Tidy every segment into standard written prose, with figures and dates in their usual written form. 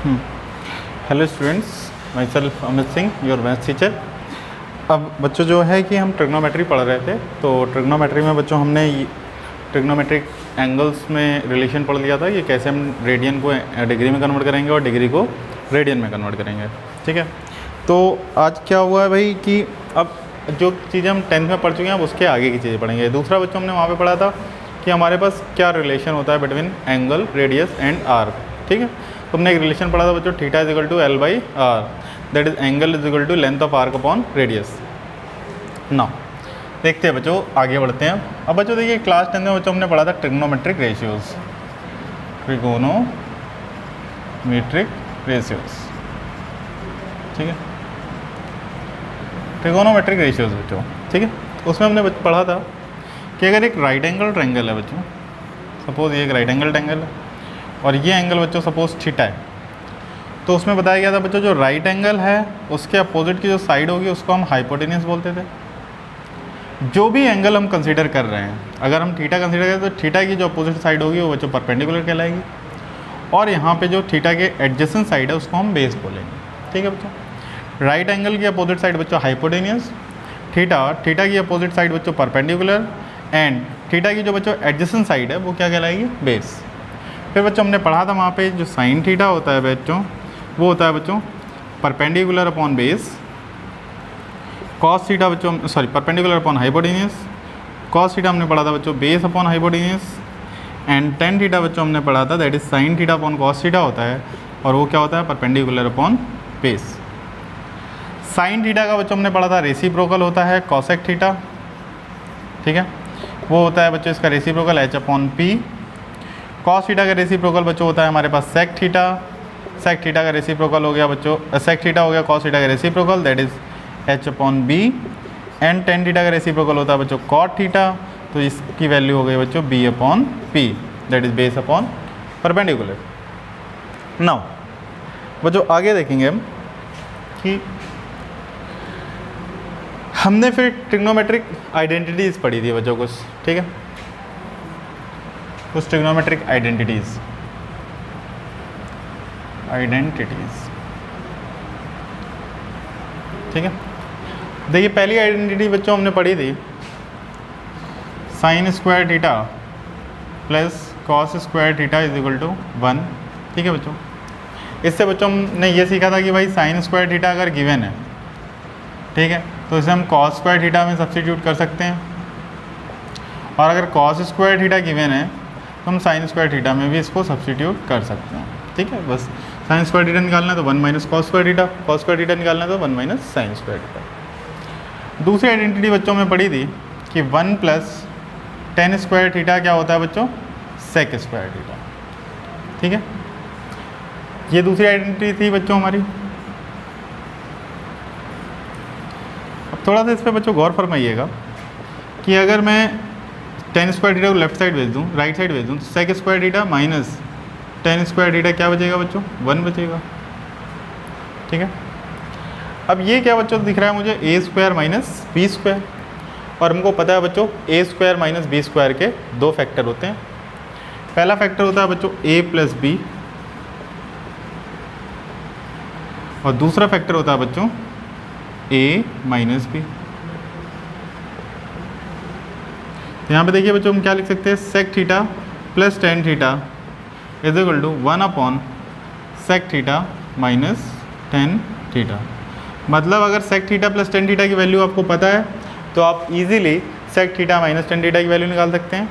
Hello students, my self Amit Singh, your maths teacher. अब बच्चों जो है कि हम ट्रिग्नोमेट्री पढ़ रहे थे, तो ट्रिग्नोमेट्री में बच्चों हमने ट्रिग्नोमेट्रिक एंगल्स में रिलेशन पढ़ लिया था कि कैसे हम रेडियन को डिग्री में कन्वर्ट करेंगे और डिग्री को रेडियन में कन्वर्ट करेंगे। ठीक है, तो आज क्या हुआ है भाई कि अब जो चीज़ें हम 10th में पढ़ चुके हैं अब उसके आगे की चीज़ें पढ़ेंगे। दूसरा बच्चों हमने वहाँ पे पढ़ा था कि हमारे पास क्या रिलेशन होता है between angle, radius and arc. ठीक है, तो हमने एक रिलेशन पढ़ा था बच्चों, theta is equal to L by R, that is angle is equal to length of arc upon radius. Now देखते हैं बच्चों, आगे बढ़ते हैं। अब बच्चों देखिए, क्लास 10 में बच्चों हमने पढ़ा था ट्रिग्नोमेट्रिक रेशियोज, ट्रिगोनोमेट्रिक रेशियोज। ठीक है, ट्रिगोनोमेट्रिक रेशियोज बच्चों। ठीक है, उसमें हमने पढ़ा था कि अगर एक राइट एंगल ट्रायंगल है बच्चों, सपोज ये एक राइट एंगल ट्रायंगल है और ये एंगल बच्चों सपोज थीटा है, तो उसमें बताया गया था बच्चों जो राइट एंगल है उसके अपोजिट की जो साइड होगी उसको हम हाइपोटेन्यूस बोलते थे। जो भी एंगल हम कंसीडर कर रहे हैं, अगर हम थीटा कंसीडर करें तो थीटा की जो अपोजिट साइड होगी वो बच्चों परपेंडिकुलर कहलाएगी, और यहाँ पे जो थीटा के एडजेसेंट साइड है उसको हम बेस बोलेंगे। ठीक है बच्चों, राइट एंगल की अपोजिट साइड बच्चों हाइपोटेन्यूस, थीटा की अपोजिट साइड बच्चों परपेंडिकुलर, एंड थीटा की जो बच्चों एडजेसेंट साइड है वो क्या कहलाएगी, बेस। फिर बच्चों हमने पढ़ा था वहाँ पे जो साइन थीटा होता है बच्चों वो होता है बच्चों perpendicular upon base, cos theta बच्चों perpendicular upon hypotenuse, cos theta हमने पढ़ा था बच्चों base upon hypotenuse, and tan theta बच्चों हमने पढ़ा था that is sine theta upon cos theta होता है, और वो क्या होता है perpendicular upon base. Sine theta का बच्चों हमने पढ़ा था रेसिप्रोकल होता है कॉसेक थीटा। ठीक है, वो होता है बच्चों इसका reciprocal H upon P. Cos theta का रेसिप्रोकल बच्चों होता है हमारे पास सेक थीटा, सेक थीटा का रेसिप्रोकल हो गया बच्चों सेक थीटा हो गया कॉस थीटा का reciprocal that is H upon B, and tan theta का रेसिप्रोकल होता है बच्चों कॉट थीटा, तो इसकी वैल्यू हो गई बच्चों B upon P that is base upon perpendicular. Now बच्चों आगे देखेंगे हम कि हमने फिर ट्रिग्नोमेट्रिक आइडेंटिटीज़ पढ़ी थी बच्चों कुछ। ठीक है, कुछ ट्रिग्नोमेट्रिक आइडेंटिटीज़ ठीक है, देखिए पहली आइडेंटिटी बच्चों हमने पढ़ी थी sine square theta plus cos square theta is equal to 1। ठीक है बच्चों, इससे बच्चों हमने ये सीखा था कि भाई साइन स्क्वायर थीटा अगर गिवन है, ठीक है, तो इसे हम कॉस स्क्वायर थीटा में सब्स्टिट्यूट कर सकते हैं, और अगर कॉस स्क्वायर थीटा गिवन है तो हम साइन स्क्वायर थीटा में भी इसको सब्स्टिट्यूट कर सकते हैं। ठीक है, बस साइन स्क्वायर थीटा निकालना है तो 1 minus cos square theta, cos square theta निकालना है तो 1 माइनस साइन स्क्वायर थीटा। दूसरी आइडेंटिटी बच्चों में पढ़ी थी कि 1 प्लस टेन स्क्वायर थीटा क्या होता है बच्चों, सेक स्क्वायर थीटा। ठीक है, ये दूसरी आइडेंटिटी थी बच्चों हमारी। अब थोड़ा सा इस पर बच्चों गौर फरमाइएगा कि अगर मैं टेन स्क्वायर थीटा को लेफ्ट साइड भेज दूँ, राइट साइड भेज दूँ, तो sec square theta minus tan square theta क्या बचेगा बच्चों, 1 बचेगा। ठीक है, अब ये क्या बच्चों दिख रहा है मुझे, ए स्क्वायर माइनस बी स्क्वायर, और हमको पता है बच्चों ए स्क्वायर माइनस बी स्क्वायर के दो फैक्टर होते हैं। पहला फैक्टर होता है बच्चों ए प्लस बी, और दूसरा फैक्टर होता है बच्चों ए माइनस बी। तो यहाँ पे देखिए बच्चों हम क्या लिख सकते हैं, sec theta plus tan theta is equal to 1 upon sec theta minus tan theta. मतलब अगर sec theta plus tan theta की वैल्यू आपको पता है तो आप easily sec theta minus tan theta की वैल्यू निकाल सकते हैं,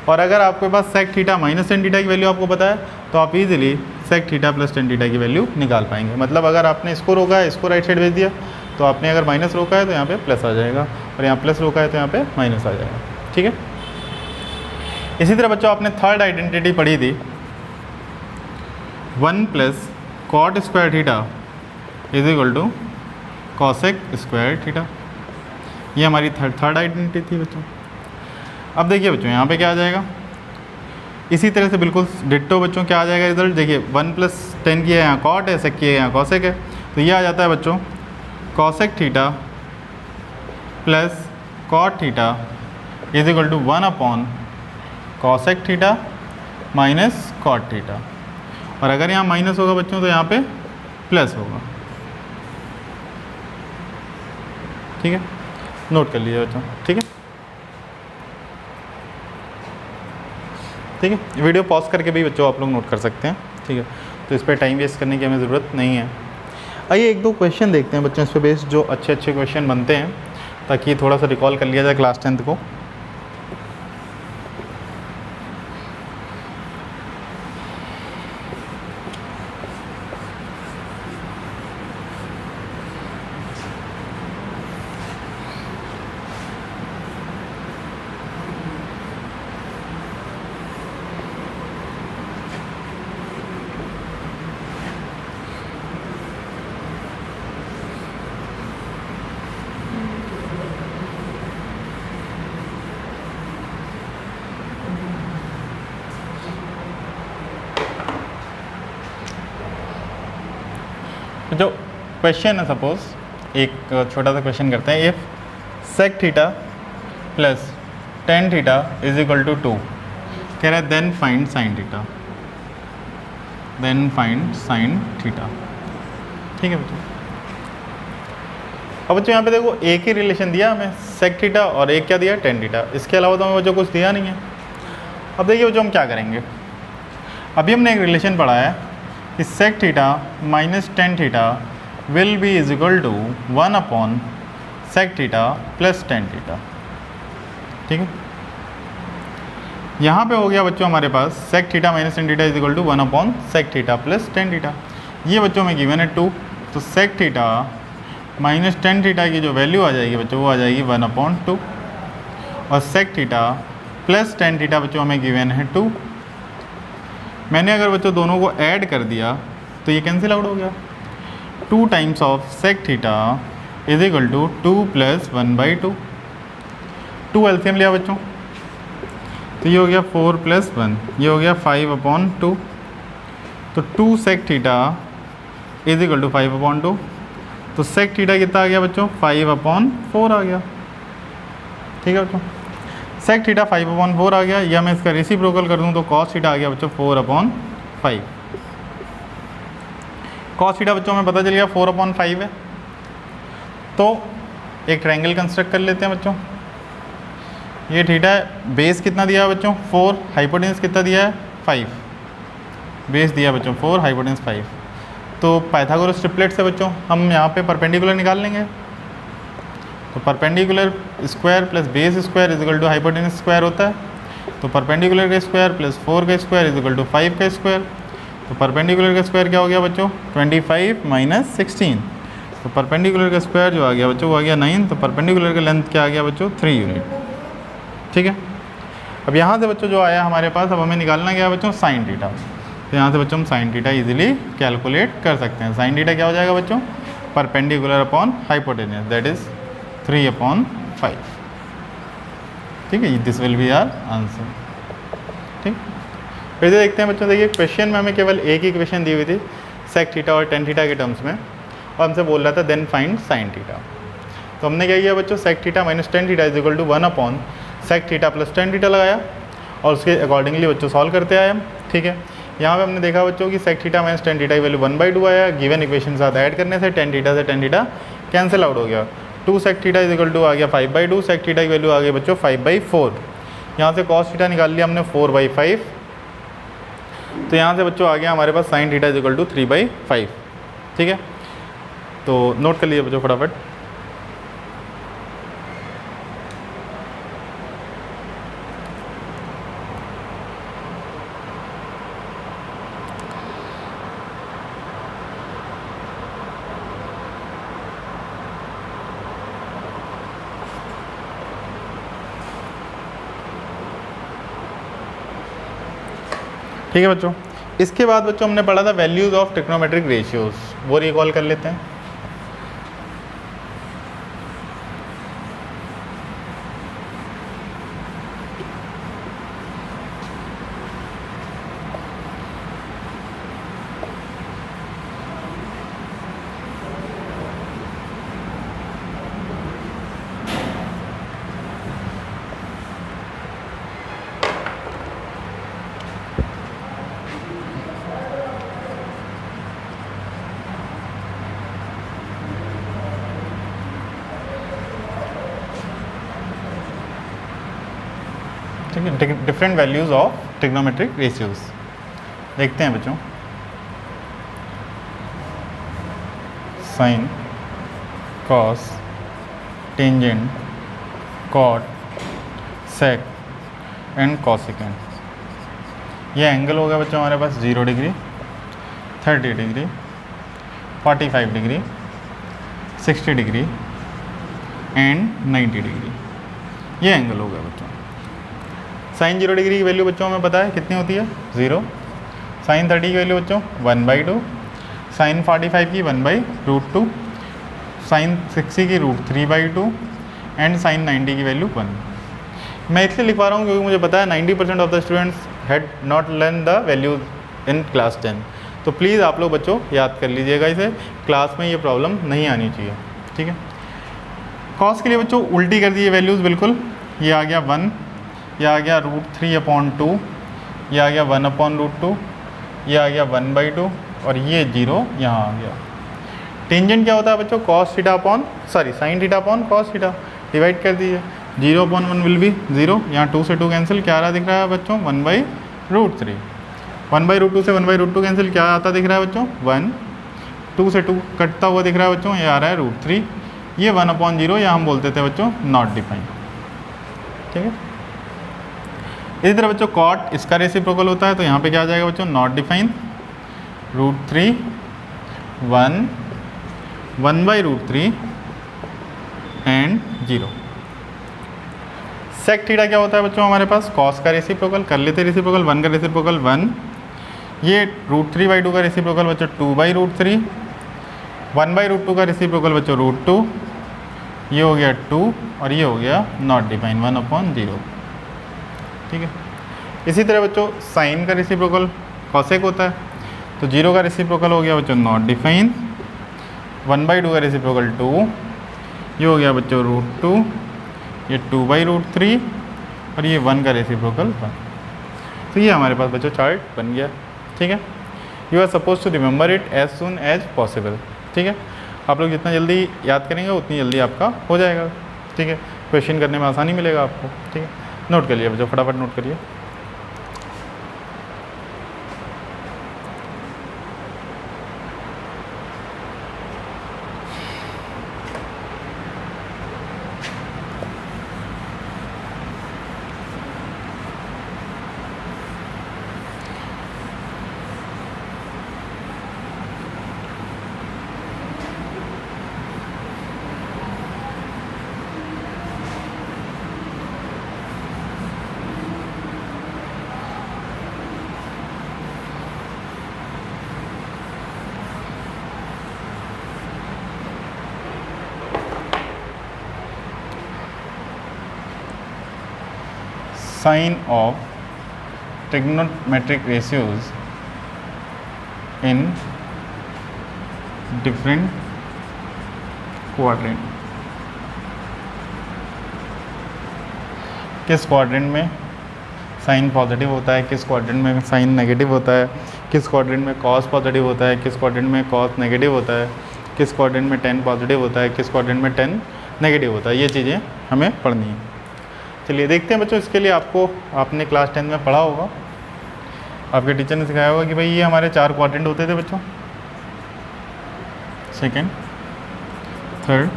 और अगर आपके पास sec theta minus tan theta की वैल्यू आपको पता है तो आप easily sec theta plus tan theta की वैल्यू निकाल पाएंगे। मतलब अगर आपने इसको रोका है, इसको राइट साइड भेज दिया, तो आपने अगर माइनस रोका है तो यहाँ पे प्लस आ जाएगा, और यहाँ प्लस रोका है तो यहाँ पे माइनस आ जाएगा। ठीक है, इसी तरह बच्चों आपने थर्ड आइडेंटिटी पढ़ी थी 1 plus cot square theta is equal to cosec square theta. ये हमारी थर्ड आइडेंटिटी थी बच्चों। अब देखिए बच्चों यहाँ पे क्या आ जाएगा, इसी तरह से बिल्कुल डिट्टो बच्चों क्या आ जाएगा रिजल्ट, देखिए 1 प्लस टेन की है यहाँ कॉट है, सेक की है यहाँ कॉसेक है, तो ये आ जाता है बच्चों cosec theta plus cot theta is equal to 1 upon cosec theta minus cot theta. और अगर यहाँ माइनस होगा बच्चों तो यहाँ पे प्लस होगा। ठीक है, नोट कर लीजिए बच्चों। ठीक है, ठीक है, वीडियो पॉज करके भी बच्चों आप लोग नोट कर सकते हैं। ठीक है, तो इस पर टाइम वेस्ट करने की हमें ज़रूरत नहीं है। आइए एक दो क्वेश्चन देखते हैं बच्चों इस पे बेस्ड, जो अच्छे अच्छे क्वेश्चन बनते हैं, ताकि थोड़ा सा रिकॉल कर लिया जाए क्लास 10th को। जो क्वेश्चन है, सपोज एक छोटा सा क्वेश्चन करते हैं। If sec theta plus tan theta is equal to 2, कह रहा है then find sine theta, then find sine theta. ठीक है बच्चों, अब बच्चों यहाँ पे देखो एक ही रिलेशन दिया हमें, सेक थीटा, और एक क्या दिया, टेन थीटा। इसके अलावा तो हमें बच्चों कुछ दिया नहीं है। अब देखिए बच्चों हम क्या करेंगे, अभी हमने एक रिलेशन पढ़ा है कि sec theta minus tan theta will be is equal to 1 upon sec theta plus tan theta. ठीक है, यहाँ पे हो गया बच्चों हमारे पास sec theta minus tan theta is equal to 1 upon sec theta plus tan theta. ये बच्चों में गिवन है 2, तो sec theta minus tan theta की जो वैल्यू आ जाएगी बच्चों वो आ जाएगी 1 अपॉन 2, और sec theta plus tan theta बच्चों हमें गिवन है 2। मैंने अगर बच्चों दोनों को ऐड कर दिया तो ये कैंसिल आउट हो गया। 2 times of sec theta is equal to 2 plus 1/2। 2 LCM लिया बच्चों, तो ये हो गया 4 प्लस 1, ये हो गया 5 अपॉन 2। तो 2 sec theta is equal to 5 upon 2, तो सेक थीटा कितना आ गया बच्चों, 5 अपॉन 4 आ गया। ठीक है बच्चों, सेक थीटा 5 अपॉन 4 आ गया, या मैं इसका रेसिप्रोकल कर दूँ तो कॉस थीटा आ गया बच्चों 4 अपॉन 5। कॉस थीटा बच्चों में पता चल गया 4 अपॉन 5 है। तो एक ट्रायंगल कंस्ट्रक्ट कर लेते हैं बच्चों। ये थीटा है, बेस कितना दिया है बच्चों 4, हाइपोटेन्यूस कितना दिया है 5, बेस दिया बच्चों 4, हाइपोटेन्यूस 5। तो पाइथागोरस ट्रिपलेट से बच्चों हम यहाँ पे परपेंडिकुलर निकाल लेंगे। तो perpendicular square plus base square is equal to hypotenuse square होता है। तो परपेंडिकुलर का स्क्वायर प्लस 4 का स्क्वायर इज इक्वल टू 5 का स्क्वायर। तो परपेंडिकुलर का स्क्वायर क्या हो गया बच्चों, 25 माइनस 16। तो परपेंडिकुलर का स्क्वायर जो आ गया बच्चों वो आ गया 9। तो परपेंडिकुलर का लेंथ क्या आ गया बच्चों, 3 यूनिट। ठीक है, अब यहाँ से बच्चों जो आया हमारे पास, अब हमें निकालना क्या है बच्चों, साइन थीटा। तो यहाँ से बच्चों हम साइन थीटा इजीली कैलकुलेट कर सकते हैं। साइन थीटा क्या हो जाएगा बच्चों, perpendicular upon hypotenuse, that is 3 upon 5। ठीक है, this will be our answer. ठीक, फिर से देखते हैं बच्चों। देखिए क्वेश्चन में हमें केवल एक ही क्वेश्चन दी हुई थी सेक थीटा और टेन थीटा के टर्म्स में, और हमसे बोल रहा था देन फाइंड साइन थीटा। तो हमने क्या किया बच्चों, sec theta minus tan theta is equal to 1 upon sec theta plus tan theta लगाया, और उसके अकॉर्डिंगली बच्चों सॉल्व करते आए हम। ठीक है, यहाँ पे हमने देखा बच्चों कि sec theta minus tan theta की वैल्यू 1/2 आया। गिवन इक्वेशन साथ ऐड करने से टेन थीटा से टेन थीटा कैंसिल आउट हो गया। 2 sec theta is equal to आ गया 5/2, सेक थीटा की वैल्यू आ गई बच्चों 5/4। यहाँ से कॉस थीटा निकाल लिया हमने 4/5। तो यहाँ से बच्चों आ गया हमारे पास sine theta is equal to 3/5। ठीक है, तो नोट कर लीजिए बच्चों फटाफट। ठीक है बच्चों, इसके बाद बच्चों हमने पढ़ा था वैल्यूज़ ऑफ ट्रिग्नोमेट्रिक रेशियोज, वो रिकॉल कर लेते हैं। ठीक है, different values of trigonometric ratios. देखते हैं बच्चों, sine, cos, tangent, cot, sec and cosecant. ये एंगल होगा बच्चों हमारे पास 0 degree, 30 degree, 45 degree, 60 degree and 90 degree. ये एंगल होगा बच्चों। साइन 0 डिग्री की वैल्यू बच्चों हमें पता है कितनी होती है, 0। साइन 30 की वैल्यू बच्चों 1/2, साइन 45 की 1/√2, साइन 60 की √3/2 एंड साइन 90 की वैल्यू 1। मैं इसलिए लिख पा रहा हूँ क्योंकि मुझे पता है 90% of the students had not learn the values in class 10। तो प्लीज़ आप लोग बच्चों याद कर लीजिएगा इसे, क्लास में ये प्रॉब्लम नहीं आनी चाहिए। ठीक है, कॉस के लिए बच्चों उल्टी कर दी वैल्यूज़ बिल्कुल। ये आ गया 1, ये आ गया √3/2, ये आ गया 1/√2, ये आ गया 1/2 और ये 0 यहाँ आ गया। टेंजेंट क्या होता है बच्चों, cos theta upon sin theta upon cos theta, divide कर दीजिए। 0/1 विल बी 0, यहाँ 2 से 2 कैंसिल, क्या आ रहा दिख रहा है बच्चों 1/√3। 1/√2 से 1/√2 कैंसिल, क्या आता दिख रहा है बच्चों 1। 2 से 2 कटता हुआ दिख रहा है बच्चों, ये आ रहा है √3। ये 1/0 या हम बोलते थे बच्चों नॉट डिफाइन। ठीक है, इसी तरह बच्चों कॉट इसका रेसिप्रोकल होता है, तो यहाँ पे क्या आ जाएगा बच्चों नॉट डिफाइन, √3 1/√3 एंड 0। सेक थीटा क्या होता है बच्चों हमारे पास, कॉस का रेसिप्रोकल, कर लेते रेसिप्रोकल, 1 का रेसिप्रोकल 1, ये √3/2 का रेसिप्रोकल बच्चों 2/√3, 1/√2 का रेसिप्रोकल बच्चों √2, ये हो गया 2 और ये हो गया नॉट डिफाइन 1/0। ठीक है, इसी तरह बच्चों साइन का रेसिप्रोकल कॉसेक होता है, तो 0 का रेसिप्रोकल हो गया बच्चों नॉट डिफाइन, 1/2 का रेसिप्रोकल 2, ये हो गया बच्चों √2, ये 2/√3 और ये 1 का रेसिप्रोकल 1। तो ये हमारे पास बच्चों चार्ट बन गया। ठीक है, you are suppose to remember it as soon as possible. ठीक है, आप लोग जितना जल्दी याद करेंगे उतनी जल्दी आपका हो जाएगा। ठीक है, क्वेश्चन करने में आसानी मिलेगा आपको। ठीक है, नोट कर लिया बच्चों, फटाफट नोट करिए। Sign of trigonometric ratios in different quadrant। किस क्वाड्रेंट में साइन पॉजिटिव होता है, किस क्वाड्रेंट में साइन नेगेटिव होता है, किस क्वाड्रेंट में कॉस पॉजिटिव होता है, किस क्वाड्रेंट में कॉस नेगेटिव होता है, किस क्वाड्रेंट में टेन पॉजिटिव होता है, किस क्वाड्रेंट में टेन नेगेटिव होता है। ये चीज़ें हमें पढ़नी है। चलिए देखते हैं बच्चों, इसके लिए आपको आपने क्लास 10 में पढ़ा होगा, आपके टीचर ने सिखाया होगा कि भाई ये हमारे 4 क्वाड्रेंट होते थे बच्चों, सेकंड, थर्ड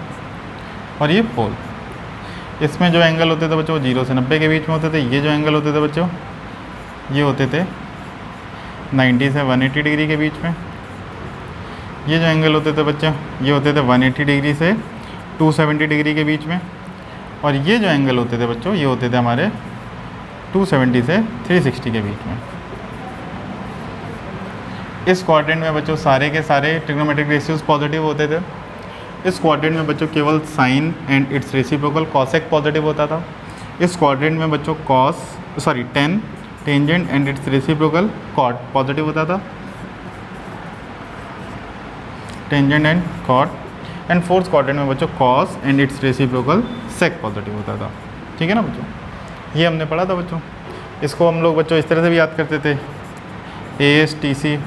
और ये फोर्थ। इसमें जो एंगल होते थे बच्चों 0 से 90 के बीच में होते थे। ये जो एंगल होते थे बच्चों ये होते थे 90 से 180 डिग्री के बीच में। ये जो एंगल होते थे बच्चों ये होते थे 180 डिग्री से 270 डिग्री के बीच में। और ये जो एंगल होते थे बच्चों ये होते थे हमारे 270 से 360 के बीच में। इस क्वाड्रेंट में बच्चों सारे के सारे ट्रिग्नोमेट्रिक रेशियोज पॉजिटिव होते थे। इस क्वाड्रेंट में बच्चों केवल sine and its reciprocal cosec positive होता था। इस क्वाड्रेंट में बच्चों tan tangent and its reciprocal cot positive होता था, tangent and cot. And fourth quadrant में बच्चों cos and its reciprocal sec positive होता था। ठीक है ना बच्चों, ये हमने पढ़ा था बच्चों। इसको हम लोग बच्चों इस तरह से भी याद करते थे, ASTC।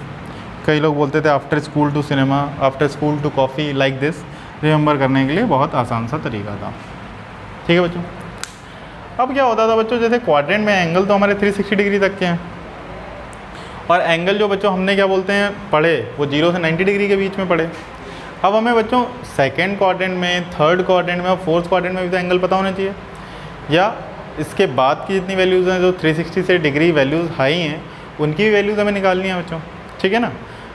कई लोग बोलते थे after school to cinema, after school to coffee, like this. Remember करने के लिए बहुत आसान सा तरीका था। ठीक है बच्चों, अब क्या होता था बच्चों, जैसे क्वाड्रेंट में एंगल तो हमारे 360 डिग्री तक के हैं, और एंगल जो बच्चों हमने क्या बोलते हैं पढ़े, वो 0 से 90 डिग्री के बीच में पढ़े। अब हमें बच्चों सेकेंड क्वाड्रेंट में, थर्ड क्वाड्रेंट में और फोर्थ क्वाड्रेंट में भी तो एंगल पता होना चाहिए, या इसके बाद की जितनी वैल्यूज़ हैं जो 360 से डिग्री वैल्यूज़ हाई हैं उनकी भी वैल्यूज़ हमें निकालनी है बच्चों, ठीक है ना।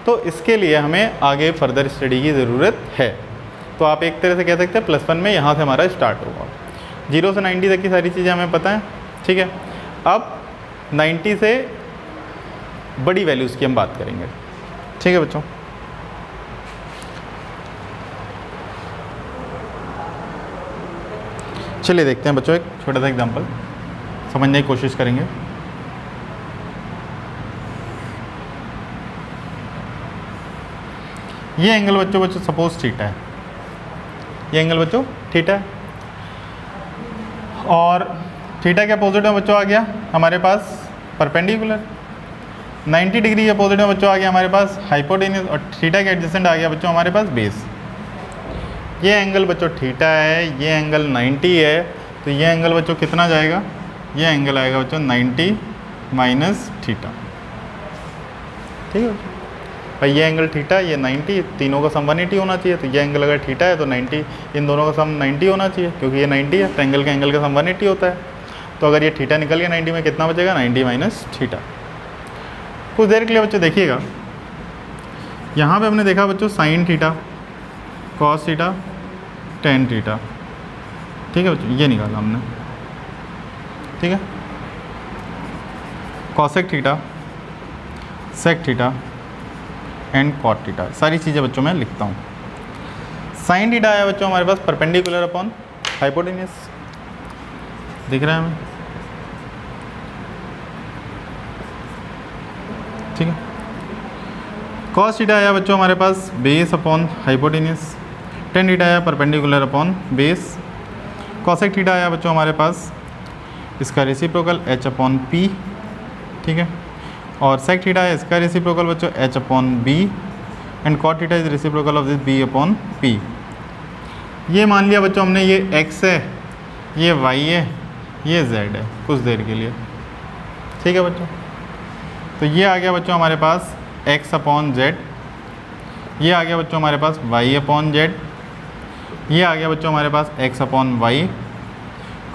तो इसके लिए हमें आगे फर्दर स्टडी की ज़रूरत है। तो आप एक तरह से कह सकते हैं +1 में यहाँ से हमारा स्टार्ट होगा। 0 से 90 तक की सारी चीज़ें हमें पता है, ठीक है। अब 90 से बड़ी वैल्यूज़ की हम बात करेंगे, ठीक है बच्चों। चलिए देखते हैं बच्चों, एक छोटा सा एग्जांपल समझने की कोशिश करेंगे। ये एंगल बच्चों सपोज थीटा है, ये एंगल बच्चों थीटा है, और थीटा के अपोजिट में बच्चों आ गया हमारे पास परपेंडिकुलर। 90 डिग्री के अपोजिट में बच्चों आ गया हमारे पास हाइपोटेन्यूज, और थीटा के एडजेसेंट आ गया बच्चों हमारे पास बेस। ये एंगल बच्चों थीटा है, ये एंगल 90 है, तो ये एंगल बच्चों कितना जाएगा, ये एंगल आएगा बच्चों 90 माइनस थीटा, ठीक है बच्चों। भाई ये एंगल थीटा, ये 90, तीनों का सम 180 होना चाहिए, तो ये एंगल अगर थीटा है तो 90, इन दोनों का सम 90 होना चाहिए, क्योंकि ये 90 है, तो एंगल का सम 180 होता है। तो अगर ये थीटा निकल गया 90 में, कितना बचेगा, 90 माइनस थीटा। कुछ देर के लिए बच्चों देखिएगा, यहाँ पे हमने देखा बच्चों sine theta, cos theta, tan theta, ठीक है बच्चों, ये निकाला हमने, ठीक है। Cosec theta, sec theta and cot theta, सारी चीज़ें बच्चों मैं लिखता हूँ। साइन थीटा है बच्चों हमारे पास परपेंडिकुलर अपॉन हाइपोटेन्यूज, दिख रहा है हमें, ठीक है। कॉस थीटा आया बच्चों हमारे पास base upon hypotenuse, tan theta आया perpendicular upon base, cosec theta आया बच्चों हमारे पास इसका रेसिप्रोकल h अपॉन पी, ठीक है। और सेक थीटा है इसका रेसिप्रोकल बच्चों h upon B, and cot theta is reciprocal of this b upon p। ये मान लिया बच्चों हमने, ये x है, ये y है, ये z है कुछ देर के लिए, ठीक है बच्चों। तो ये आ गया बच्चों हमारे पास x अपॉन z, ये आ गया बच्चों हमारे पास y अपॉन z, ये आ गया बच्चों हमारे पास x upon y,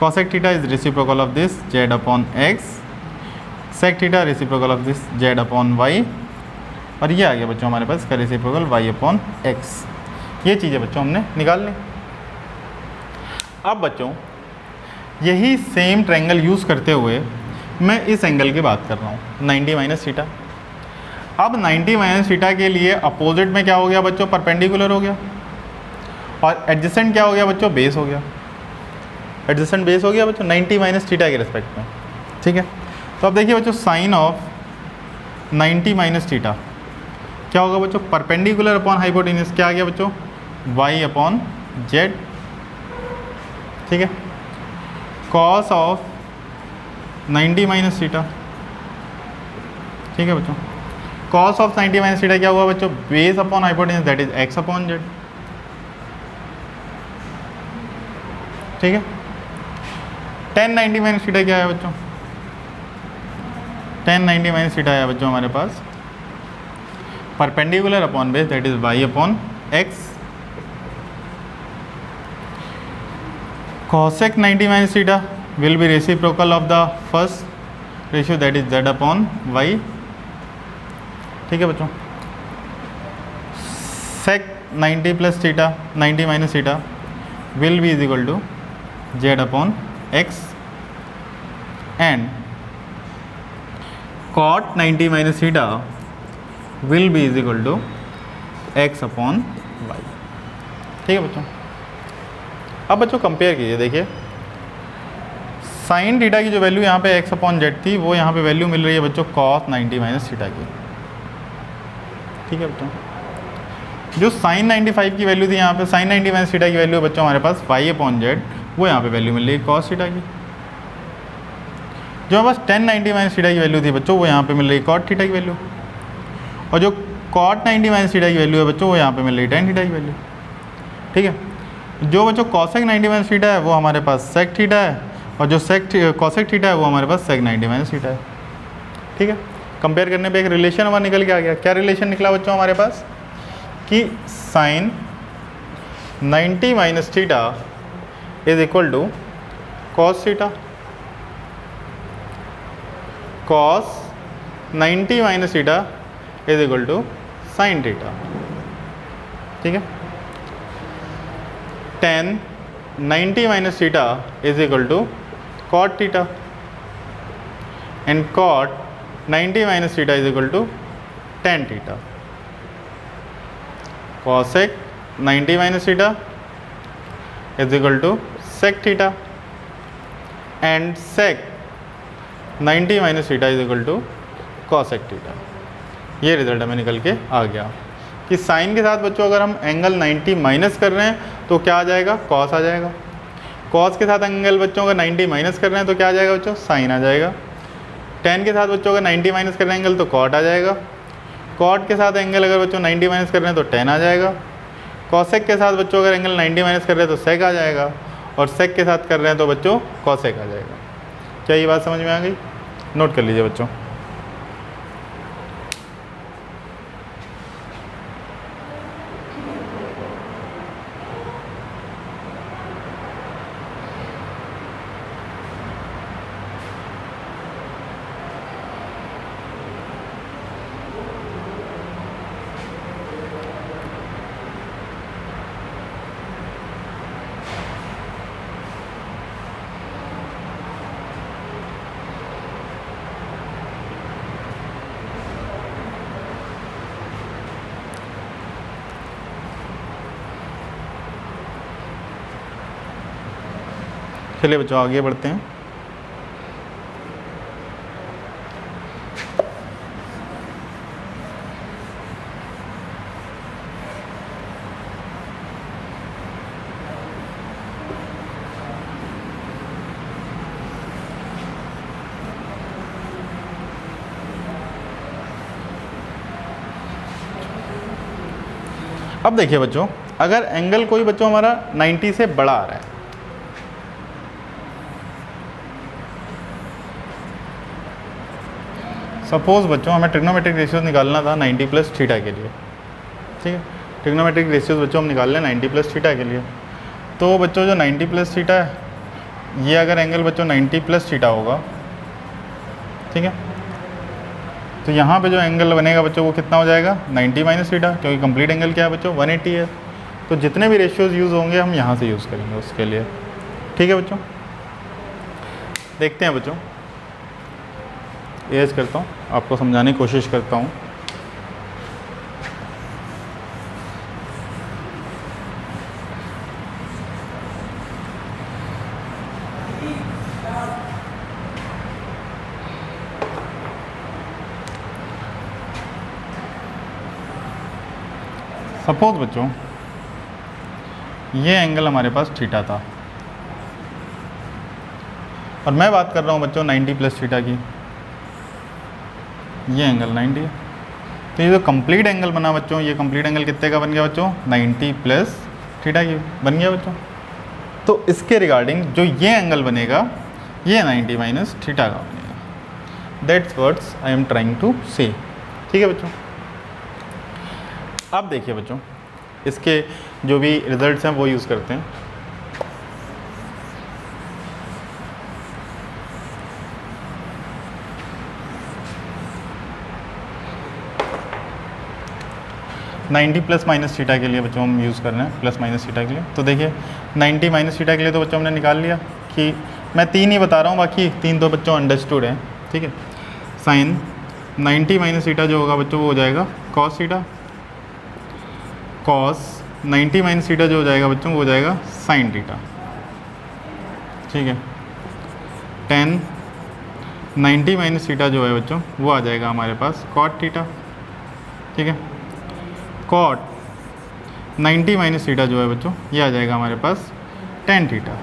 cosec theta is reciprocal of this z upon x, sec theta reciprocal of this z upon y, और ये आ गया बच्चों हमारे पास इसका रेसिप्रोकल y अपॉन x। ये चीज़ें बच्चों हमने निकाल ली। अब बच्चों यही सेम ट्रायंगल यूज़ करते हुए मैं इस एंगल की बात कर रहा हूँ, 90 माइनस थीटा। अब 90 माइनस थीटा के लिए अपोजिट में क्या हो गया बच्चों, परपेंडिकुलर हो गया, और एडजेसेंट क्या हो गया बच्चों, बेस हो गया। एडजेसेंट बेस हो गया बच्चों 90 माइनस थीटा के रिस्पेक्ट में, ठीक है। तो अब देखिए बच्चों साइन ऑफ 90 माइनस थीटा क्या होगा बच्चों, परपेंडिकुलर अपॉन हाइपोटेन्यूज, क्या आ गया बच्चों, y अपॉन z, ठीक है। कॉस ऑफ 90 माइनस थीटा, ठीक है बच्चों। कॉस ऑफ 90 माइनस थीटा क्या हुआ बच्चों, base upon hypotenuse that is x upon z, ठीक है। टेन 90 माइनस थीटा क्या है बच्चों, टेन 90 माइनस थीटा है बच्चों हमारे पास perpendicular upon base that is y upon x। cosec 90 minus theta will be reciprocal of the first ratio that is z upon y, ठीक है बच्चों। sec 90 plus theta 90 minus theta will be is equal to z upon x, and cot 90 minus theta will be is equal to x upon y, ठीक है बच्चों। अब बच्चों compare कीजिए, देखिए साइन थीटा की जो वैल्यू यहाँ पे x अपॉन जेड थी, वो यहाँ पे वैल्यू मिल रही है बच्चों cos 90 माइनस थीटा की, ठीक है बच्चों। जो साइन 95 की वैल्यू थी यहाँ पे, साइन 90 माइनस थीटा की वैल्यू बच्चों हमारे पास y अपॉन जेड, वो यहाँ पे वैल्यू मिल रही है cos थीटा की। जो हमारे पास tan 90 माइनस थीटा की वैल्यू थी बच्चों, वो यहाँ पे मिल रही है cot थीटा की वैल्यू, और जो cot 90 माइनस थीटा की वैल्यू है बच्चों, वो यहाँ पे मिल रही है tan थीटा की वैल्यू, ठीक है। जो बच्चों cosec 90 माइनस थीटा है वो हमारे पास sec थीटा है, और जो सेक कॉसेक थीटा है वो हमारे पास सेक 90 माइनस थीटा है। ठीक है, कंपेयर करने पे एक रिलेशन हमारा निकल के आ गया। क्या रिलेशन निकला बच्चों हमारे पास कि sine 90 minus theta is equal to cos theta, cos 90 minus theta is equal to sine theta. ठीक है, tan 90 minus theta is equal to cot theta and cot 90 minus theta is equal to tan theta. Cosec 90 minus theta is equal to sec theta and sec 90 minus theta is equal to cosec theta. ये result हमें निकल के आ गया कि sign के साथ बच्चों अगर हम एंगल 90 माइनस कर रहे हैं तो क्या आ जाएगा, कॉस आ जाएगा। कॉस के साथ एंगल बच्चों अगर 90 माइनस कर रहे हैं तो क्या आ जाएगा बच्चों, साइन आ जाएगा। tan के साथ बच्चों अगर 90 माइनस कर रहे हैं एंगल तो कॉट आ जाएगा। कॉट के साथ एंगल अगर बच्चों 90 माइनस कर रहे हैं तो tan आ जाएगा। कॉसेक के साथ बच्चों अगर एंगल 90 माइनस कर रहे हैं तो सेक आ जाएगा, और सेक के साथ कर रहे हैं तो बच्चों कॉसेक आ जाएगा। क्या ये बात समझ में आ गई? नोट कर लीजिए बच्चों। चलिए बच्चों आगे बढ़ते हैं। अब देखिए बच्चों, अगर एंगल कोई बच्चों हमारा 90 से बड़ा आ रहा है, सपोज बच्चों हमें ट्रिग्नोमेट्रिक रेशियोज निकालना था 90 प्लस थीटा के लिए। ठीक है, ट्रिग्नोमेट्रिक रेशियोज बच्चों हम निकाल लें 90 प्लस थीटा के लिए। तो बच्चों जो 90 प्लस थीटा है, ये अगर एंगल बच्चों 90 प्लस थीटा होगा, ठीक है, तो यहाँ पे जो एंगल बनेगा बच्चों वो कितना हो जाएगा, 90 माइनस थीटा, क्योंकि कंप्लीट एंगल क्या है बच्चों 180 है। तो जितने भी रेशियोज यूज़ होंगे हम यहाँ से यूज़ करेंगे उसके लिए। ठीक है बच्चों, देखते हैं बच्चों, एज करता हूँ, आपको समझाने की कोशिश करता हूँ। सपोज बच्चों ये एंगल हमारे पास थीटा था, और मैं बात कर रहा हूँ बच्चों 90 प्लस थीटा की। ये एंगल 90 है, तो ये जो कंप्लीट एंगल बना बच्चों, ये कंप्लीट एंगल कितने का बन गया बच्चों, 90 प्लस थीटा की बन गया बच्चों। तो इसके रिगार्डिंग जो ये एंगल बनेगा ये 90 माइनस थीटा का बनेगा। That's what's I am trying to say. ठीक है बच्चों, अब देखिए बच्चों, इसके जो भी रिजल्ट्स हैं वो यूज़ करते हैं। नाइन्टी प्लस माइनस थीटा के लिए बच्चों हम यूज़ कर रहे हैं, प्लस माइनस थीटा के लिए। तो देखिए 90 माइनस थीटा के लिए तो बच्चों हमने निकाल लिया कि मैं 3 ही बता रहा हूँ, बाकी 3 तो बच्चों अंडरस्टूड है। ठीक है, साइन 90 माइनस थीटा जो होगा बच्चों वो हो जाएगा cos theta, cos 90 minus theta जो हो जाएगा बच्चों वो हो जाएगा साइन थीटा। ठीक है, tan 90 माइनस थीटा जो है बच्चों वो आ जाएगा हमारे पास कॉट थीटा। ठीक है, कॉट 90 माइनस थीटा जो है बच्चों ये आ जाएगा हमारे पास tan थीटा।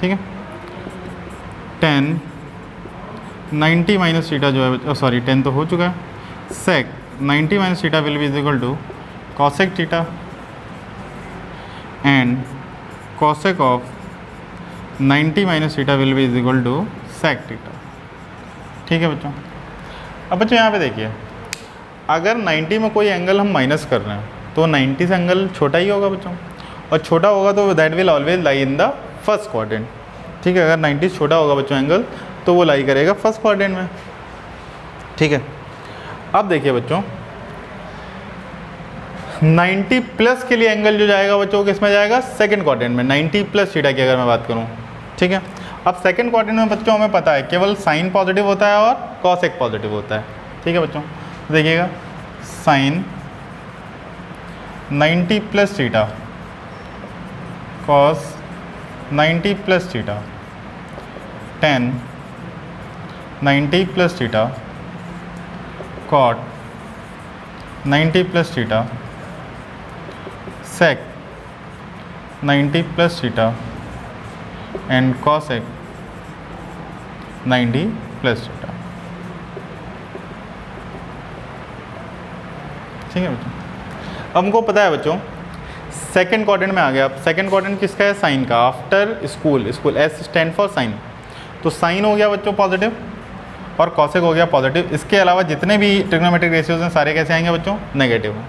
ठीक है, tan 90 माइनस थीटा जो है, सॉरी 10 तो हो चुका है, sec 90 minus theta will be is equal to cosec theta and cosec of 90 minus theta will be is equal to sec theta. ठीक है बच्चों। अब बच्चों यहाँ पे देखिए, अगर 90 में कोई एंगल हम माइनस कर रहे हैं तो 90 से एंगल छोटा ही होगा बच्चों, और छोटा होगा तो that will always lie in the first quadrant. ठीक है, अगर 90 से छोटा होगा बच्चों एंगल तो वो लाई करेगा फर्स्ट क्वाड्रेंट में। ठीक है, अब देखिए बच्चों 90 प्लस के लिए एंगल जो जाएगा बच्चों किस में जाएगा, सेकंड क्वाड्रेंट में। 90 प्लस थीटा की अगर मैं बात करूं, ठीक है। अब सेकंड क्वाड्रेंट में बच्चों हमें पता है केवल साइन पॉजिटिव होता है और कॉसेक पॉजिटिव होता है। ठीक है बच्चों, देखिएगा sine 90 plus theta cos 90 plus theta tan 90 plus theta cot 90 plus theta sec 90 plus theta and cosec 90 plus theta. ठीक है बच्चों, अब हमको पता है बच्चों सेकंड क्वाड्रेंट में आ गया। अब सेकंड क्वाड्रेंट किसका है, साइन का। After school, school S stand for sine, तो साइन हो गया बच्चों पॉजिटिव और कॉसेक हो गया पॉजिटिव। इसके अलावा जितने भी ट्रिग्नोमेट्रिक रेशियोज हैं सारे कैसे आएंगे बच्चों, नेगेटिव।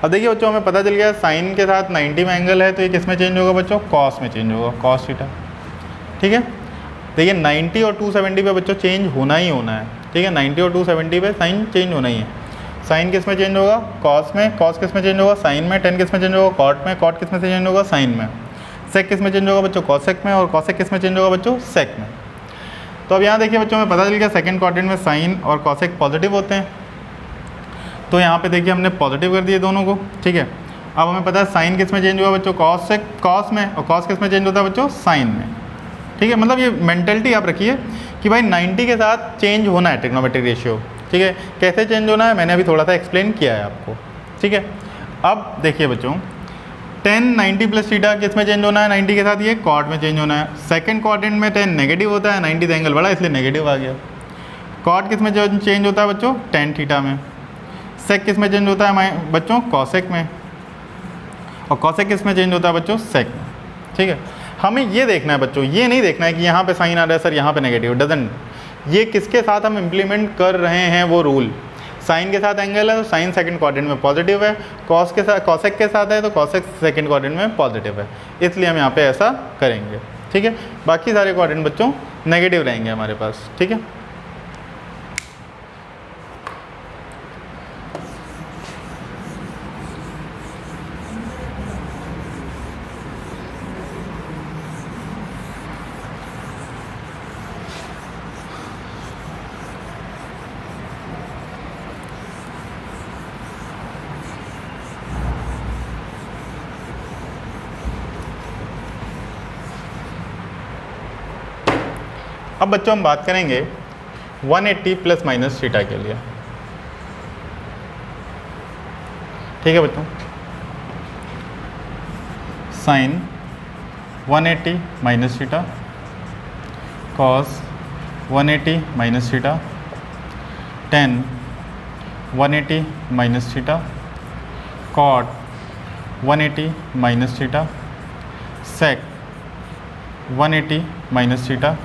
अब देखिए बच्चों हमें पता चल गया साइन के साथ 90 में एंगल है तो ये किस में चेंज होगा बच्चों, कॉस में चेंज होगा, कॉस थीटा। ठीक है, देखिए 90 और 270 पे बच्चों चेंज होना ही होना है। ठीक है, 90 और 270 पे साइन चेंज होना ही है। साइन किस में चेंज होगा, कॉस में, कॉस किस में चेंज होगा, साइन में, टेन किस में चेंज होगा, कॉट में, कॉट किस में से चेंज होगा, साइन में, सेक किस में चेंज होगा बच्चों, कॉसेक में, और कॉसेक किस में चेंज होगा बच्चों, सेक में। तो अब यहाँ देखिए बच्चों हमें पता चल गया सेकंड क्वाड्रेंट में साइन और कॉसेक पॉजिटिव होते हैं, तो यहाँ पे देखिए हमने पॉजिटिव कर दिए दोनों को। ठीक है, अब हमें पता है साइन किस में चेंज हुआ बच्चों, कॉस से कॉस में, और कॉस किस में चेंज होता है बच्चों, साइन में। ठीक है, मतलब ये मेंटलिटी आप रखिए कि भाई 90 के साथ चेंज होना है ट्रिग्नोमेट्रिक रेशियो। ठीक है, कैसे चेंज होना है मैंने अभी थोड़ा सा एक्सप्लेन किया है आपको। ठीक है, अब देखिए बच्चों 10 90 प्लस थीटा किस में चेंज होना है, 90 के साथ ये कॉट में चेंज होना है। सेकंड क्वाड्रेंट में 10 नेगेटिव होता है, 90 एंगल बढ़ा इसलिए नेगेटिव आ गया। कॉट किस में चेंज होता है बच्चों, tan थीटा में। सेक किस में चेंज होता है बच्चों, कॉसेक में, और कॉसेक किस में चेंज होता है बच्चों, सेक में। ठीक है, हमें ये देखना है बच्चों, ये नहीं देखना है कि यहाँ पे साइन आ रहा है सर यहाँ पे नेगेटिव, डजंट। ये किसके साथ हम इम्प्लीमेंट कर रहे हैं वो रूल, साइन के साथ एंगल है तो साइन सेकंड क्वाड्रेंट में पॉजिटिव है, कॉस के साथ कॉसेक के साथ है तो कॉसेक सेकंड क्वाड्रेंट में पॉजिटिव है, इसलिए हम यहाँ पे ऐसा करेंगे। ठीक है, बाकी सारे क्वाड्रेंट बच्चों नेगेटिव रहेंगे हमारे पास। ठीक है, अब बच्चों हम बात करेंगे 180 प्लस माइनस थीटा के लिए। ठीक है बच्चों, sine 180 minus theta, cos 180 minus theta, tan 180 minus theta, cot 180 minus theta, sec 180 minus theta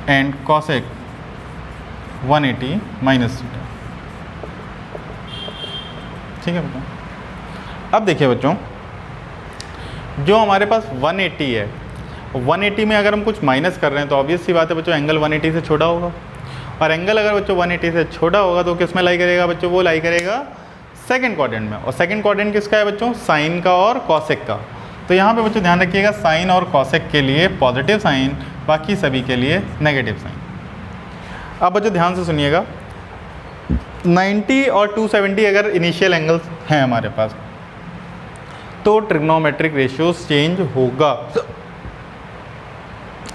and cosec 180 minus theta. ठीक है बच्चों, अब देखिए बच्चों जो हमारे पास 180 है, 180 में अगर हम कुछ माइनस कर रहे हैं तो ऑब्वियस सी बात है बच्चों एंगल 180 से छोटा होगा, और एंगल अगर बच्चों 180 से छोटा होगा तो किस में लाई करेगा बच्चों, वो लाई करेगा सेकंड क्वाड्रेंट में। और सेकंड क्वाड्रेंट किसका है बच्चों, साइन का और कॉसेक का। तो यहाँ पे बच्चों ध्यान रखिएगा साइन और कॉसेक के लिए पॉजिटिव साइन, बाकी सभी के लिए नेगेटिव साइन। अब बच्चों ध्यान से सुनिएगा, 90 और 270 अगर इनिशियल एंगल्स हैं हमारे पास तो ट्रिग्नोमेट्रिक रेशियोज चेंज होगा,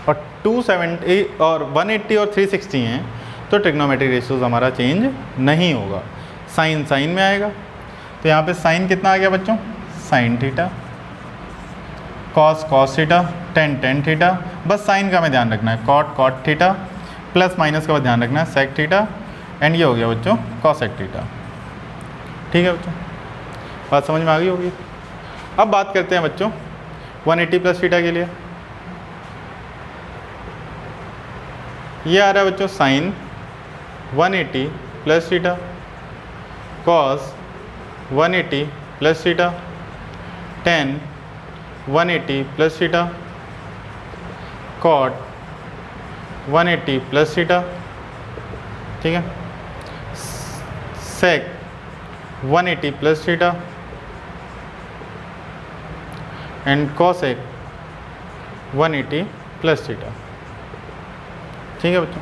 और 270 और 180 और 360 हैं तो ट्रिग्नोमेट्रिक रेशियोज हमारा चेंज नहीं होगा, साइन साइन में आएगा। तो यहाँ पे साइन कितना आ गया बच्चों, sine theta, cos cos theta, tan tan theta, बस साइन का हमें ध्यान रखना है, cot cot theta, plus minus का बस ध्यान रखना है, सेक थीटा, एंड ये हो गया बच्चों कॉसेक थीटा। ठीक है बच्चों, बात समझ में आ गई होगी। अब बात करते हैं बच्चों 180 प्लस थीटा के लिए। ये आ रहा है बच्चों sine 180 plus theta, cos 180 plus theta, tan 180 plus theta, cot 180 plus theta, ठीक है, sec 180 plus theta and cosec 180 plus theta, ठीक है बच्चों।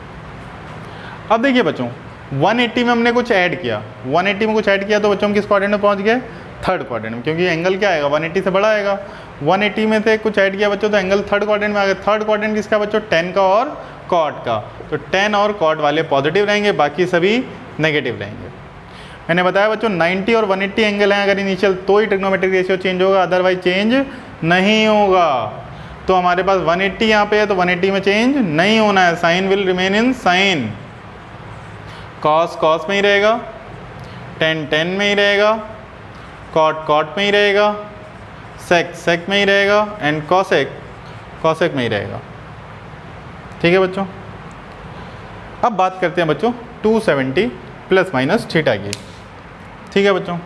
अब देखिए बच्चों 180 में हमने कुछ ऐड किया, 180 में कुछ ऐड किया तो बच्चों हम किस क्वाड्रेंट में पहुंच गए, थर्ड क्वाड्रेंट में, क्योंकि एंगल क्या आएगा 180 से बड़ा आएगा। 180 में से कुछ ऐड किया बच्चों तो एंगल थर्ड क्वाड्रेंट में आ गया। थर्ड क्वाड्रेंट किसका बच्चों, टेन का और कॉट का, तो टेन और कॉट वाले पॉजिटिव रहेंगे, बाकी सभी नेगेटिव रहेंगे। मैंने बताया बच्चों 90 और 180 एंगल हैं अगर इनिशियल, तो ही ट्रिग्नोमेट्रिक रेशियो चेंज होगा, अदरवाइज चेंज नहीं होगा। तो हमारे पास 180 यहाँ पे है तो 180 में चेंज नहीं होना है, sine will remain in sine, cos cos में ही रहेगा, टेन टेन में ही रहेगा, कॉट कॉट में ही रहेगा, सेक सेक में ही रहेगा एंड कॉसेक कॉसेक में ही रहेगा, ठीक है बच्चों। अब बात करते हैं बच्चों 270 प्लस माइनस थीटा की, ठीक है बच्चों।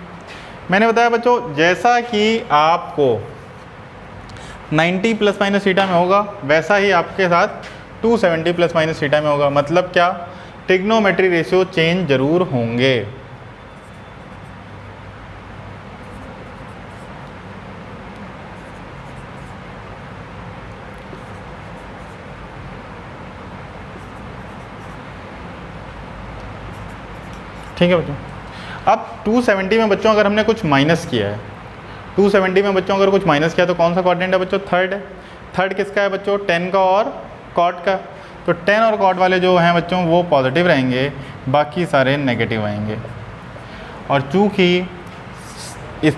मैंने बताया बच्चों जैसा कि आपको 90 प्लस माइनस थीटा में होगा वैसा ही आपके साथ 270 प्लस माइनस थीटा में होगा। मतलब क्या, ट्रिग्नोमेट्रिक रेशियो चेंज जरूर होंगे। ठीक है बच्चों। अब 270 में बच्चों अगर हमने कुछ माइनस किया है, 270 में बच्चों अगर कुछ माइनस किया तो कौन सा क्वाड्रेंट है बच्चों, थर्ड है। थर्ड किसका है बच्चों, 10 का और कॉट का। तो 10 और कॉट वाले जो हैं बच्चों वो पॉजिटिव रहेंगे, बाकी सारे नेगेटिव आएंगे। और चूँकि इस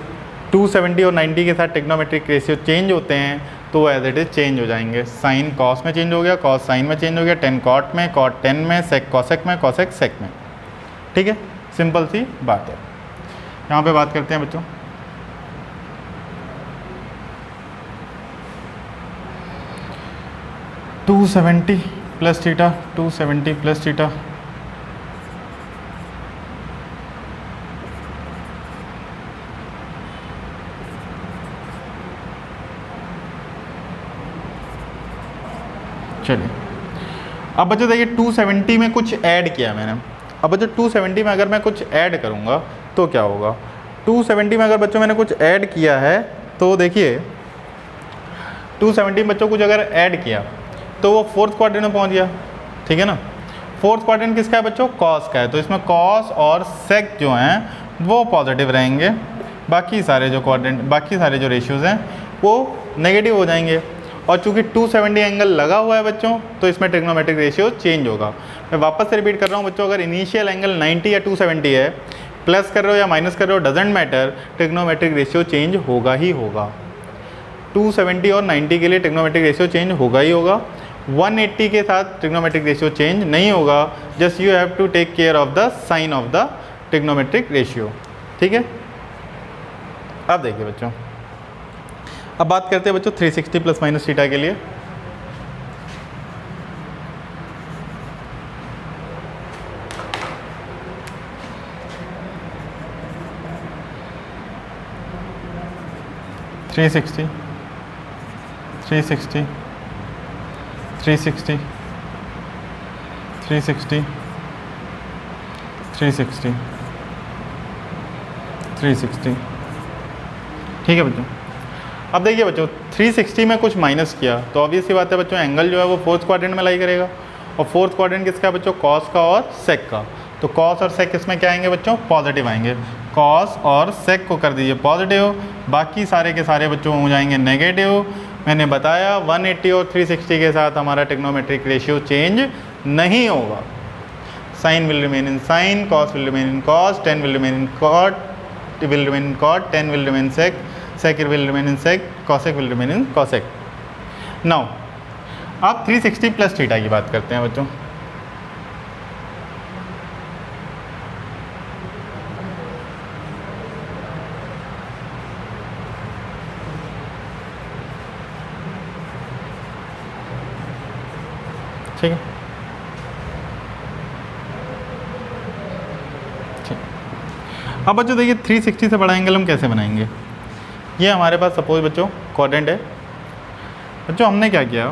270 और 90 के साथ ट्रिग्नोमेट्रिक रेशियो चेंज होते हैं तो वो एज इट इज़ चेंज हो जाएंगे। साइन कॉस में चेंज हो गया, कॉस साइन में चेंज हो गया, 10 कॉट में, कॉट 10 में, सेक कॉसेक में, कॉसेक सेक में, ठीक है। सिंपल सी बात है। यहाँ पे बात करते हैं बच्चों 270 प्लस थीटा, 270 प्लस थीटा, चलिए अब बच्चों देखिए 270 में कुछ ऐड किया मैंने। अब बच्चों 270 में अगर मैं कुछ ऐड करूँगा तो क्या होगा, 270 में अगर बच्चों मैंने कुछ ऐड किया है तो देखिए 270 में बच्चों कुछ अगर ऐड किया तो वो फोर्थ क्वाड्रेंट में पहुंच गया, ठीक है ना। फोर्थ क्वाड्रेंट किसका है बच्चों, कॉस का है, तो इसमें कॉस और सेक जो हैं वो पॉजिटिव रहेंगे, बाकी सारे जो क्वाड्रेंट, बाकी सारे जो रेशियोज़ हैं वो नेगेटिव हो जाएंगे। और चूंकि 270 एंगल लगा हुआ है बच्चों तो इसमें ट्रिग्नोमेट्रिक रेशियो चेंज होगा। मैं वापस से रिपीट कर रहा हूँ बच्चों, अगर इनिशियल एंगल 90 या 270 है, प्लस कर रहे हो या माइनस कर रहे हो doesn't matter, trigonometric ratio change होगा ही होगा। 270 और 90 के लिए ट्रिग्नोमेट्रिक रेशियो चेंज होगा ही होगा। 180 के साथ ट्रिग्नोमेट्रिक रेशियो चेंज नहीं होगा। Just you have to take care of the sign of the trigonometric ratio, ठीक है। अब देखिए बच्चों, अब बात करते हैं बच्चों 360 प्लस माइनस थीटा के लिए। थ्री सिक्सटी 360 360 360 360 360, ठीक है बच्चों। अब देखिए बच्चों 360 में कुछ माइनस किया तो ऑब्वियस सी बात है बच्चों एंगल जो है वो फोर्थ क्वाड्रेंट में लाई करेगा। और फोर्थ क्वाड्रेंट किसका है बच्चों, कॉस का और सेक का। तो कॉस और सेक इसमें क्या आएंगे बच्चों, पॉजिटिव आएंगे। कॉस और सेक को कर दीजिए पॉजिटिव, बाकी सारे के सारे बच्चों हो जाएंगे नेगेटिव। मैंने बताया 180 और 360 के साथ हमारा ट्रिग्नोमेट्रिक रेशियो चेंज नहीं होगा। Sine will remain in sine, cos will remain in cos, tan will remain in cot, will remain in cot, tan will remain sec, sec will remain in sec, cosec will remain in cosec. Now, आप 360 plus theta की बात करते हैं बच्चों। ठीक है, अब बच्चों देखिए 360 से बड़ा एंगल हम कैसे बनाएंगे। ये हमारे पास सपोज बच्चों क्वाड्रेंट है। बच्चों हमने क्या किया,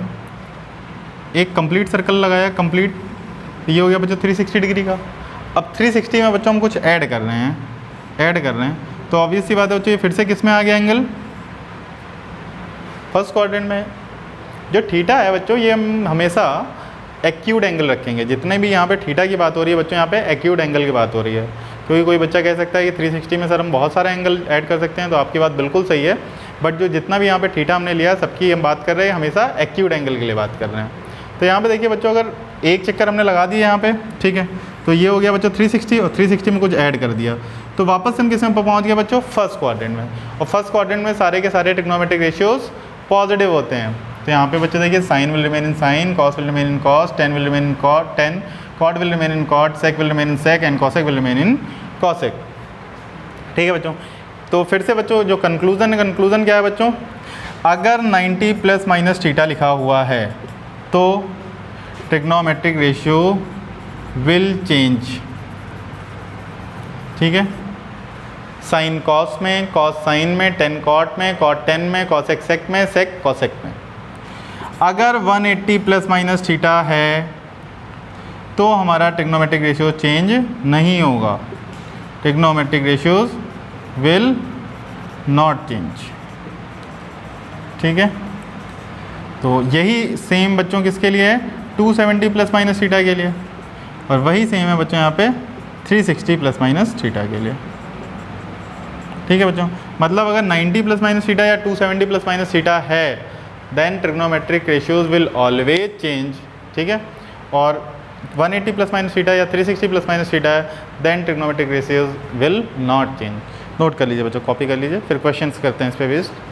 एक कंप्लीट सर्कल लगाया, कंप्लीट, ये हो गया बच्चों 360 डिग्री का। अब 360 में बच्चों हम कुछ ऐड कर रहे हैं, तो ऑब्वियस सी बात है बच्चों ये फिर से किस में आ गया एंगल, फर्स्ट क्वाड्रेंट में। जो थीटा है बच्चों ये हम हमेशा एक्यूट एंगल रखेंगे। जितने भी यहाँ पे थीटा की बात हो रही है बच्चों, यहाँ पे एक्यूट एंगल की बात हो रही है। क्योंकि कोई बच्चा कह सकता है कि 360 में सर हम बहुत सारे एंगल ऐड कर सकते हैं, तो आपकी बात बिल्कुल सही है। बट जो जितना भी यहाँ पे थीटा हमने लिया सबकी हम बात कर रहे हैं हमेशा एक्यूट एंगल के लिए बात कर रहे हैं। तो यहाँ पे देखिए बच्चों अगर एक चक्कर हमने लगा दिया यहाँ पे, ठीक है, तो ये हो गया बच्चों 360 और 360 में कुछ ऐड कर दिया, तो वापस हम किस में पहुँच गया बच्चों, फर्स्ट क्वाड्रेंट में। और फर्स्ट क्वाड्रेंट में सारे के सारे ट्रिग्नोमेट्रिक रेशियोज पॉजिटिव होते हैं। तो यहाँ पे बच्चों देखिए sine will remain in sine, cos will remain in cos, tan will remain in cot tan, cot will remain in cot, sec will remain in sec and cosec will remain in cosec. ठीक है बच्चों, तो फिर से बच्चों जो conclusion क्या है बच्चों, अगर 90 प्लस माइनस थीटा लिखा हुआ है तो ट्रिग्नोमेट्रिक रेशियो विल चेंज। ठीक है, साइन कॉस में, कॉस साइन में, टेन कॉट में, कॉट टेन में, कॉसेक सेक में, सेक कॉसेक में। अगर 180 प्लस माइनस थीटा है तो हमारा ट्रिग्नोमेट्रिक रेशियो चेंज नहीं होगा, trigonometric ratios will not change. ठीक है, तो यही सेम बच्चों किसके लिए है, 270 प्लस माइनस थीटा के लिए, और वही सेम है बच्चों यहाँ पे 360 प्लस माइनस थीटा के लिए। ठीक है बच्चों, मतलब अगर 90 प्लस माइनस थीटा या 270 प्लस माइनस थीटा है then trigonometric ratios will always change. ठीक है, और 180 प्लस माइनस थीटा या 360 प्लस माइनस थीटा है then trigonometric ratios will not change. Note कर लीजिए बच्चों, कॉपी कर लीजिए, फिर क्वेश्चंस करते हैं इस पे बेस्ड।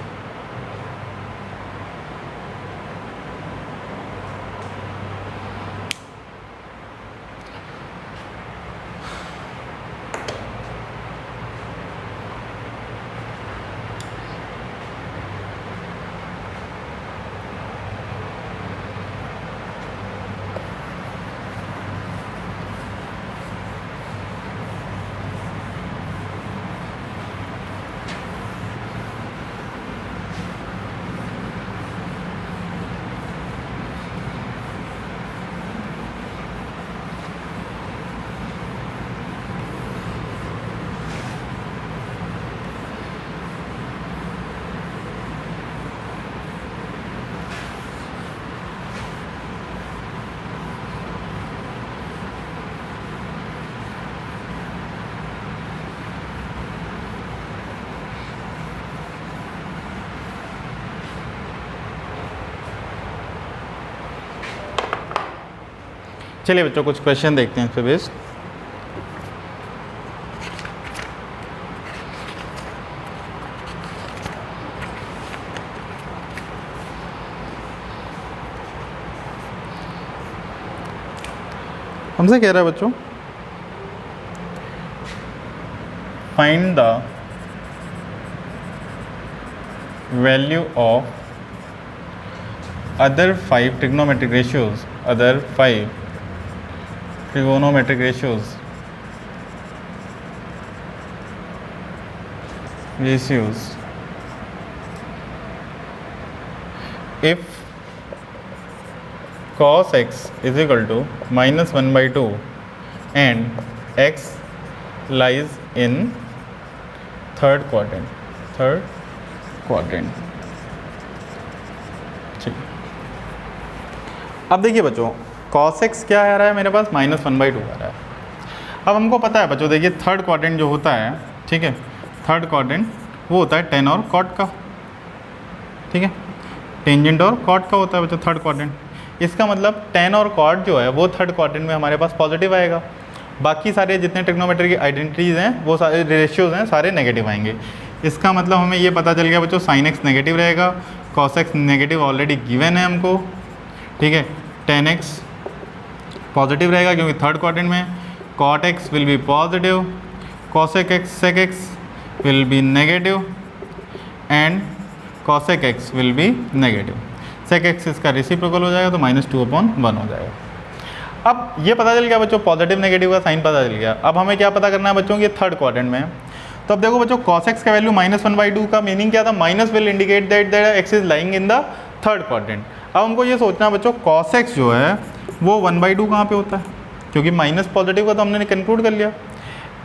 चलिए बच्चों कुछ क्वेश्चन देखते हैं इस पे बेस्ड। हमसे कह रहा है बच्चों find the value of other 5 trigonometric ratios, other 5 trigonometric ratios if cos x is equal to minus 1 by 2 and x lies in third quadrant। अब देखिए बच्चों cos x क्या आ रहा है मेरे पास, -1/2 आ रहा है। अब हमको पता है बच्चों देखिए थर्ड क्वाड्रेंट जो होता है, ठीक है, थर्ड क्वाड्रेंट वो होता है टेन और कॉट का। ठीक है, टेंजेंट और कॉट का होता है बच्चों थर्ड क्वाड्रेंट। इसका मतलब टेन और कॉट जो है वो थर्ड क्वाड्रेंट में हमारे पास पॉजिटिव आएगा, बाकी सारे जितने ट्रिग्नोमेट्री की आइडेंटिटीज़ हैं वो सारे रेशियोज हैं सारे नेगेटिव आएंगे। इसका मतलब हमें ये पता चल गया बच्चों साइन एक्स नेगेटिव रहेगा, cos X negative already given है हमको। ठीक है, टेन एक्स पॉजिटिव रहेगा क्योंकि थर्ड क्वाड्रेंट में, cot X will be positive, cosec X sec X will be negative and cosec X will be negative. Sec X इसका reciprocal हो जाएगा तो -2/1 हो जाएगा। अब ये पता चल गया बच्चों पॉजिटिव नेगेटिव का साइन पता चल गया। अब हमें क्या पता करना है बच्चों कि थर्ड क्वाड्रेंट में, तो अब देखो बच्चों cos x का वैल्यू -1/2 का मीनिंग क्या था, minus will indicate that x is lying in the third quadrant. अब हमको ये सोचना बच्चों cos x जो है वो 1/2 कहाँ पे होता है, क्योंकि माइनस पॉजिटिव का तो हमने कंक्लूड कर लिया।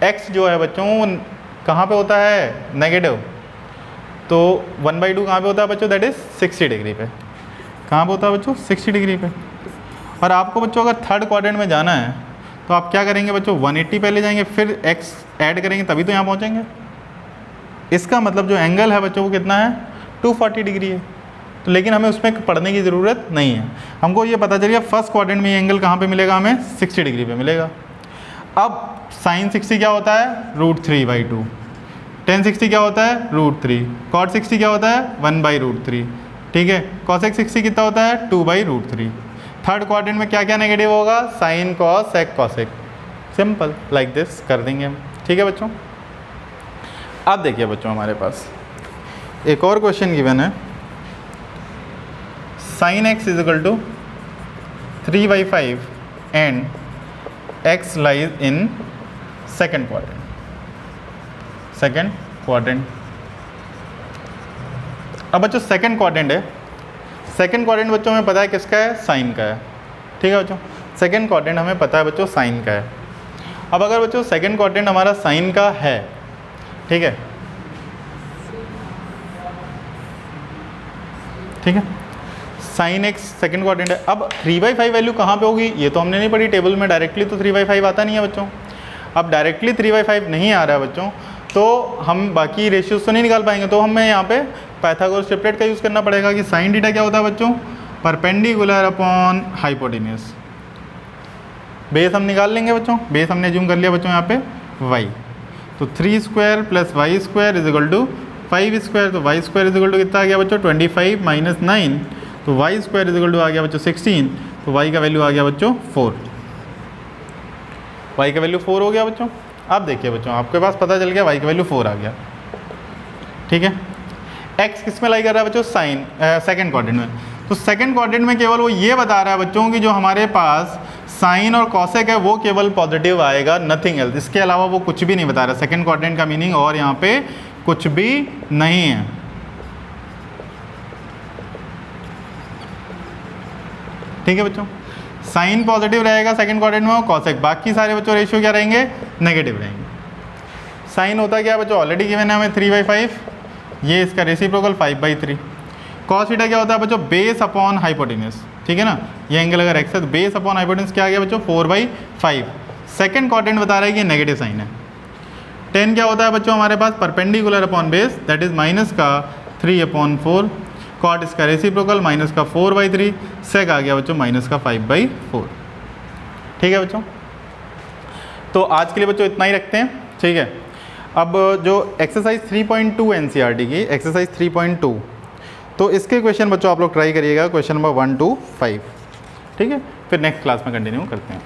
x जो है बच्चों कहाँ पे होता है, नेगेटिव, तो 1/2 कहाँ पे होता है बच्चों, दैट इज 60 डिग्री पे। कहाँ पे होता है बच्चों, 60 डिग्री पे। और आपको बच्चों अगर थर्ड क्वाड्रेंट में जाना है तो आप क्या करेंगे बच्चों, 180 पहले जाएंगे, फिर x ऐड करेंगे तभी तो यहाँ पहुँचेंगे। इसका मतलब जो एंगल है बच्चों वो कितना है, 240 डिग्री है। तो लेकिन हमें उसमें पढ़ने की ज़रूरत नहीं है, हमको ये पता चलिए फर्स्ट क्वाड्रेंट में ये एंगल कहाँ पे मिलेगा, हमें 60 डिग्री पे मिलेगा। अब sin 60 क्या होता है, √3/2, tan 60 क्या होता है, √3, cot 60 क्या होता है, 1/√3, ठीक है। cos x 60 कितना होता है, 2/√3। थर्ड क्वाड्रेंट में क्या क्या नेगेटिव होगा, sin cos sec cos x, simple like this कर देंगे हम, ठीक है बच्चों। अब देखिए बच्चों हमारे पास एक और क्वेश्चन गिवन है, sin x = 3/5 and x lies in second quadrant. अब बच्चों सेकेंड क्वाड्रेंट है, सेकेंड क्वाड्रेंट बच्चों हमें पता है किसका है, साइन का है, ठीक है बच्चों। सेकेंड क्वाड्रेंट हमें पता है बच्चों साइन का है। अब अगर बच्चों सेकेंड क्वाड्रेंट हमारा साइन का है, ठीक है, ठीक है, साइन एक्स सेकेंड क्वाड्रेंट है। अब 3/5 वैल्यू कहाँ पे होगी, ये तो हमने नहीं पढ़ी टेबल में, डायरेक्टली तो 3/5 आता नहीं है बच्चों। अब डायरेक्टली 3/5 नहीं आ रहा है बच्चों, तो हम बाकी रेशियोज तो नहीं निकाल पाएंगे, तो हमें यहाँ पे पाइथागोरस ट्रिपलेट का यूज़ करना पड़ेगा कि साइन थीटा क्या होता है बच्चों, परपेंडिकुलर अपॉन हाइपोटेन्यूज। बेस हम निकाल लेंगे बच्चों, बेस हमने अज्यूम कर लिया बच्चों यहाँ पे y, तो 3² + y² = 5², तो y² कितना आ गया बच्चों, 25 - 9, तो y² आ गया बच्चों 16, तो y का वैल्यू आ गया बच्चों 4, y का वैल्यू 4 हो गया बच्चों। अब देखिए बच्चों आपके पास पता चल गया y का वैल्यू 4 आ गया, ठीक है। x किस में लाई कर रहा है बच्चों, साइन सेकेंड क्वाड्रेंट में, तो सेकेंड क्वाड्रेंट में केवल वो ये बता रहा है बच्चों कि जो हमारे पास साइन और कॉसेक है वो केवल पॉजिटिव आएगा, नथिंग एल्स, इसके अलावा वो कुछ भी नहीं बता रहा। सेकेंड क्वाड्रेंट का मीनिंग और यहाँ पे कुछ भी नहीं है, ठीक है बच्चों। साइन पॉजिटिव रहेगा सेकंड क्वाड्रेंट में, कॉसेक बाकी सारे बच्चों रेशियो क्या रहेंगे, नेगेटिव रहेंगे। साइन होता क्या है बच्चों, ऑलरेडी गिवन है हमें 3/5, ये इसका रेसिप्रोकल 5/3। कॉस थीटा क्या होता है बच्चों, बेस अपॉन हाइपोटेन्यूज, ठीक है ना, ये एंगल अगर एक्स है तो बेस अपॉन हाइपोटेन्यूज क्या आ गया बच्चों, 4/5। सेकंड क्वाड्रेंट बता रहा है कि नेगेटिव साइन है। tan क्या होता है बच्चों हमारे पास, perpendicular upon base, that is minus का 3/4, कॉट इसका रेसिप्रोकल माइनस का 4/3, सेक आ गया बच्चों माइनस का 5/4, ठीक है बच्चों। तो आज के लिए बच्चों इतना ही रखते हैं, ठीक है। अब जो एक्सरसाइज 3.2 एनसीईआरटी की एक्सरसाइज 3.2, तो इसके क्वेश्चन बच्चों आप लोग ट्राई करिएगा, क्वेश्चन नंबर 1 to 5, ठीक है। फिर नेक्स्ट क्लास में कंटिन्यू करते हैं।